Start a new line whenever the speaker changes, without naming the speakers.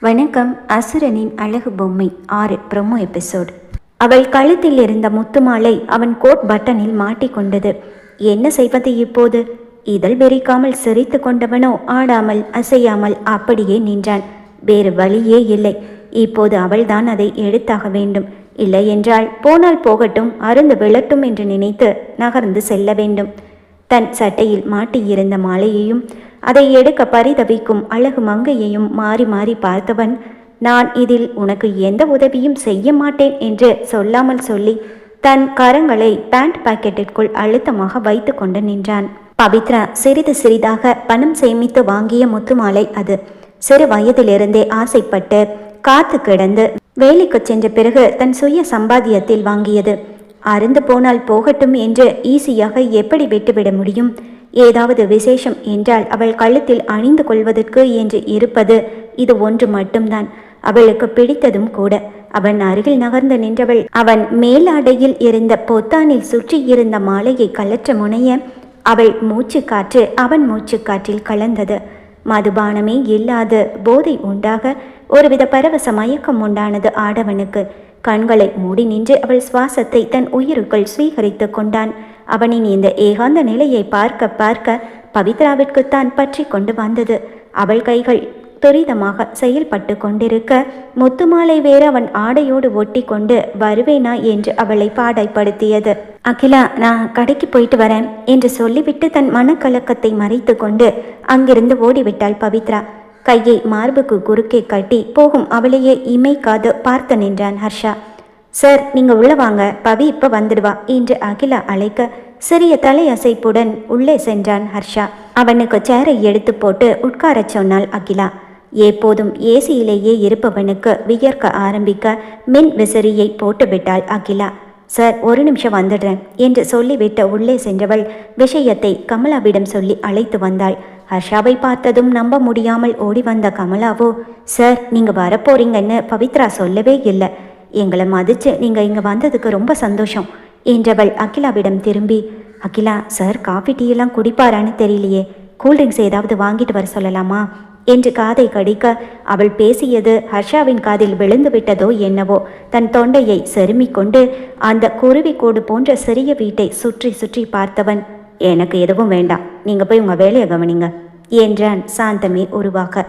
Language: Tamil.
வணக்கம். அசுரனின் அழகு பொம்மை 6 ப்ரோமோ எபிசோட். அவள் கழுத்தில் இருந்த முத்து மாலை அவன் கோட் பட்டனில் மாட்டிக்கொண்டது. என்ன செய்வது இப்போது? இதழ் வெறிக்காமல் சிரித்து கொண்டவனோ ஆடாமல் அசையாமல் அப்படியே நின்றான். வேறு வழியே இல்லை. இப்போது அவள்தான் அதை எடுத்தாக வேண்டும். இல்லை என்றால் போனால் போகட்டும், அருந்து விழட்டும் என்று நினைத்து நகர்ந்து செல்ல வேண்டும். தன் சட்டையில் மாட்டியிருந்த மாலையையும் அதை எடுக்க பரிதவிக்கும் அழகு மங்கையையும் மாறி மாறி பார்த்தவன், நான் இதில் உனக்கு எந்த உதவியும் செய்ய மாட்டேன் என்று சொல்லாமல் சொல்லி தன் கரங்களை பேண்ட் பாக்கெட்டிற்குள் அழுத்தமாக வைத்து கொண்டு நின்றான். பவித்ரா சிறிது சிறிதாக பணம் சேமித்து வாங்கிய முத்துமாலை அது. சிறு வயதிலிருந்தே ஆசைப்பட்டு காத்து கிடந்து வேலைக்கு சென்ற பிறகு தன் சுய சம்பாத்தியத்தில் வாங்கியது. அருந்து போனால் போகட்டும் என்று ஈஸியாக எப்படி விட்டுவிட முடியும்? ஏதாவது விசேஷம் என்றால் அவள் கழுத்தில் அணிந்து கொள்வதற்கு என்று இருப்பது இது ஒன்று மட்டும்தான். அவளுக்கு பிடித்ததும் கூட. அவன் அருகில் நகர்ந்து நின்றவள் அவன் மேலாடையில் இருந்த பொத்தானில் சுற்றி இருந்த மாலையை கலற்ற முனைய அவள் மூச்சு காற்று அவன் மூச்சு காற்றில் கலந்தது. மதுபானமே இல்லாத போதை உண்டாக ஒருவித பரவச மயக்கம் உண்டானது ஆடவனுக்கு. கண்களை மூடி நின்று அவள் சுவாசத்தை தன் உயிருக்குள் சுவீகரித்து கொண்டான். அவனின் இந்த ஏகாந்த நிலையை பார்க்க பார்க்க பவித்ராவிற்குத்தான் பற்றி கொண்டு வந்தது. அவள் கைகள் துரிதமாக செயல்பட்டு கொண்டிருக்க முத்துமாலை வேறு அவன் ஆடையோடு ஒட்டி கொண்டு வருவேனா என்று அவளை பாடைப்படுத்தியது. அகிலா, நான் கடைக்கு போயிட்டு வரேன் என்று சொல்லிவிட்டு தன் மனக்கலக்கத்தை மறைத்து கொண்டு அங்கிருந்து ஓடிவிட்டாள் பவித்ரா. கையை மார்புக்கு குறுக்கே கட்டி போகும் அவளையே இமைக்காது பார்த்து நின்றான் ஹர்ஷா. சார், நீங்க உள்ள வாங்க, பவி இப்ப வந்துடுவா என்று அகிலா அழைக்க சிறிய தலையசைப்புடன் உள்ளே சென்றான் ஹர்ஷா. அவனுக்கு சேரை எடுத்து போட்டு உட்கார சொன்னாள் அகிலா. எப்போதும் ஏசியிலேயே இருப்பவனுக்கு வியர்க்க ஆரம்பிக்க மின் விசிறியை போட்டுவிட்டாள் அகிலா. சார், ஒரு நிமிஷம் வந்துடுறேன் என்று சொல்லிவிட்டு உள்ளே சென்றவள் விஷயத்தை கமலாவிடம் சொல்லி அழைத்து வந்தாள். ஹர்ஷாவை பார்த்ததும் நம்ப முடியாமல் ஓடி வந்த கமலாவோ, சார், நீங்க வரப்போறீங்கன்னு பவித்ரா சொல்லவே இல்லை. எங்களை மதிச்சு நீங்க இங்க வந்ததுக்கு ரொம்ப சந்தோஷம் என்றவள் அகிலாவிடம் திரும்பி, அகிலா, சார் காஃபி டீயெல்லாம் குடிப்பாரான்னு தெரியலையே, கூல்ட்ரிங்க்ஸ் ஏதாவது வாங்கிட்டு வர சொல்லலாமா என்று காதை கடிக்க அவள் பேசியது ஹர்ஷாவின் காதில் விழுந்து விட்டதோ என்னவோ. தன் தொண்டையை செருமிக் கொண்டு அந்த குருவி கூடு போன்ற சிறிய வீட்டை சுற்றி சுற்றி பார்த்தவன், எனக்கு எதுவும் வேண்டாம், நீங்க போய் உங்க வேலையை கவனிங்க என்றான் சாந்தமே உருவாக.